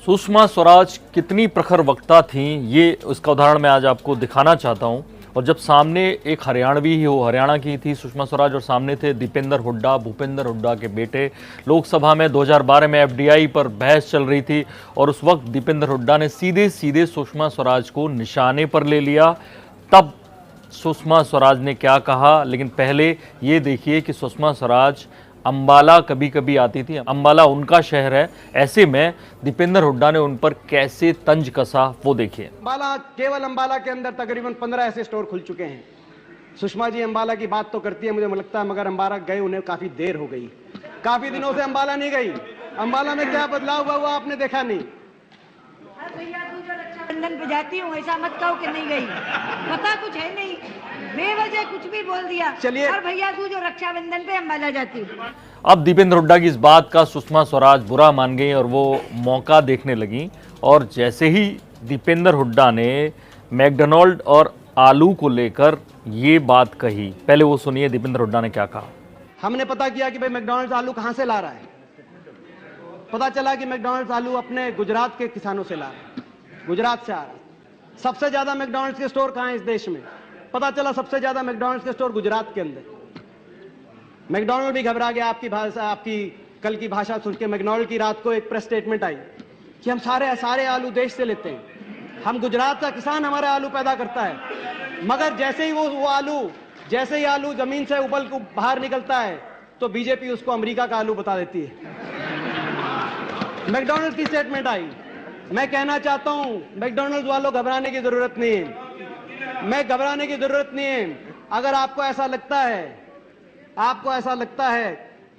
सुषमा स्वराज कितनी प्रखर वक्ता थीं, ये उसका उदाहरण मैं आज आपको दिखाना चाहता हूं। और जब सामने एक हरियाणवी ही हो, हरियाणा की थी सुषमा स्वराज, और सामने थे दीपेंद्र हुड्डा, भूपेंद्र हुड्डा के बेटे। लोकसभा में 2012 में एफडीआई पर बहस चल रही थी और उस वक्त दीपेंद्र हुड्डा ने सीधे सीधे सुषमा स्वराज को निशाने पर ले लिया। तब सुषमा स्वराज ने क्या कहा, लेकिन पहले ये देखिए कि सुषमा स्वराज अंबाला कभी कभी आती थी। अंबाला उनका शहर है, ऐसे में दीपेंद्र हुड्डा ने उन पर कैसे तंज कसा वो देखिए। अंबाला, केवल अंबाला के अंदर तकरीबन 15 ऐसे स्टोर खुल चुके हैं। सुषमा जी अंबाला की बात तो करती है, मुझे लगता है, मगर अंबाला गए उन्हें काफी देर हो गई। काफी दिनों से अंबाला नहीं गई। अंबाला में क्या बदलाव हुआ वो आपने देखा नहीं। भैया तू जो रक्षाबंधन पे जाती हूँ ऐसा मत कहो कि नहीं गई, पता कुछ है नहीं, बेवजह कुछ भी बोल दिया। चलिए, और भैया तू जो रक्षाबंधन पे अंबाला जाती हूँ। अब दीपेंद्र हुड्डा की इस बात का सुषमा स्वराज बुरा मान गई और वो मौका देखने लगी। और जैसे ही दीपेंद्र हुड्डा ने मैकडॉनल्ड और आलू को लेकर ये बात कही, पहले वो सुनिए दीपेंद्र हुड्डा ने क्या कहा। हमने पता किया कि भाई मैकडॉनल्ड्स आलू कहां से ला रहा है। पता चला कि मैकडॉनल्ड्स आलू अपने गुजरात के किसानों से ला रहा है, गुजरात से आ रहा है। सबसे ज्यादा मैकडॉनल्ड्स के स्टोर कहां है इस देश में? पता चला सबसे ज्यादा मैकडॉनल्ड्स के स्टोर गुजरात के अंदर। मैकडॉनल्ड भी घबरा गया। आपकी भाषा, आपकी कल की भाषा सुन के मैकडॉनल्ड की रात को एक प्रेस स्टेटमेंट आई कि हम सारे आलू देश से लेते हैं, हम गुजरात का किसान हमारे आलू पैदा करता है। मगर जैसे ही जैसे ही आलू जमीन से उबल को बाहर निकलता है तो बीजेपी उसको अमेरिका का आलू बता देती है। मैकडॉनल्ड की स्टेटमेंट आई। मैं कहना चाहता हूं मैकडॉनल्ड वालों, घबराने की जरूरत नहीं है। घबराने की जरूरत नहीं है। अगर आपको ऐसा लगता है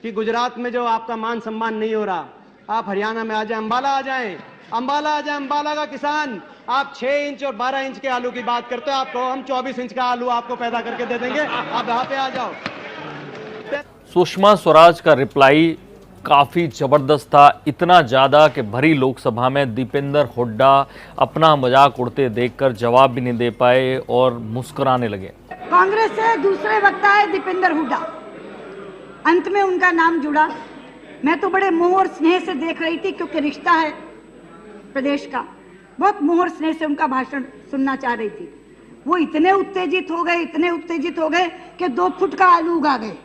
कि गुजरात में जो आपका मान सम्मान नहीं हो रहा, आप हरियाणा में आ जाए, अंबाला आ जाए। अंबाला का किसान, आप 6 इंच और 12 इंच के आलू की बात करते हो, आपको हम 24 इंच का आलू आपको पैदा करके दे देंगे, आप यहाँ पे आ जाओ। सुषमा स्वराज का रिप्लाई काफ़ी ज़बरदस्त था, इतना ज़्यादा कि भरी लोकसभा में दीपेंद्र हुड्डा अपना मजाक उड़ते देखकर जवाब भी नहीं दे पाए और मुस्कुराने लगे। कांग्रेस से दूसरे वक्ता है दीपेंद्र हुड्डा, अंत में उनका नाम जुड़ा। मैं तो बड़े मोह और स्नेह से देख रही थी, क्योंकि रिश्ता है प्रदेश का, बहुत मोह और स्नेह से उनका भाषण सुनना चाह रही थी। वो इतने उत्तेजित हो गए कि 2 फुट का आलू उगा गए।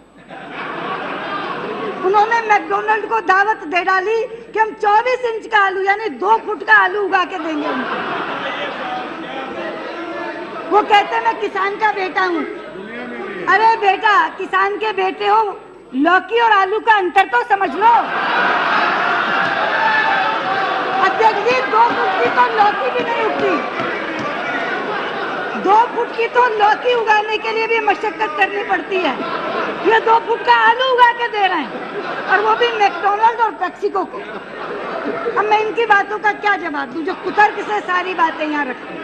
उन्होंने मैकडॉनल्ड को दावत दे डाली कि हम 24 इंच का आलू यानी 2 फुट का आलू उगा के देंगे उनको। वो कहते मैं किसान का बेटा हूँ। अरे बेटा, किसान के बेटे हो, लौकी और आलू का अंतर तो समझ लो। अध्यक्ष जी, 2 फुट की तो लौकी भी नहीं उगती। 2 फुट की तो लौकी उगाने के लिए भी मशक्कत करनी पड़ती है। ये 2 फुट का आलू उगा के दे रहे हैं, और वो भी मैकडॉनल्ड और पेप्सिको को। अब मैं इनकी बातों का क्या जवाब दूं, जो कुतर्क से सारी बातें यहाँ रखते हैं।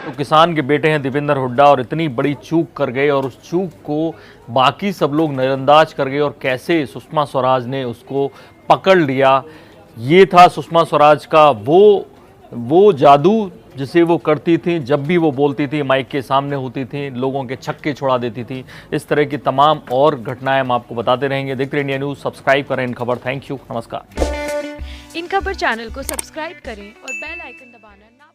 तो किसान के बेटे हैं दीपेंद्र हुड्डा और इतनी बड़ी चूक कर गए और उस चूक को बाकी सब लोग नजरअंदाज कर गए और कैसे सुषमा स्वराज ने उसको पकड़ लिया। ये था सुषमा स्वराज का वो जादू जिसे वो करती थी। जब भी वो बोलती थी, माइक के सामने होती थी, लोगों के छक्के छुड़ा देती थी। इस तरह की तमाम और घटनाएं हम आपको बताते रहेंगे। देखते रहिए इंडिया न्यूज़, सब्सक्राइब करें इन खबर। थैंक यू, नमस्कार। इन खबर चैनल को सब्सक्राइब करें और बेल आइकन दबाना ना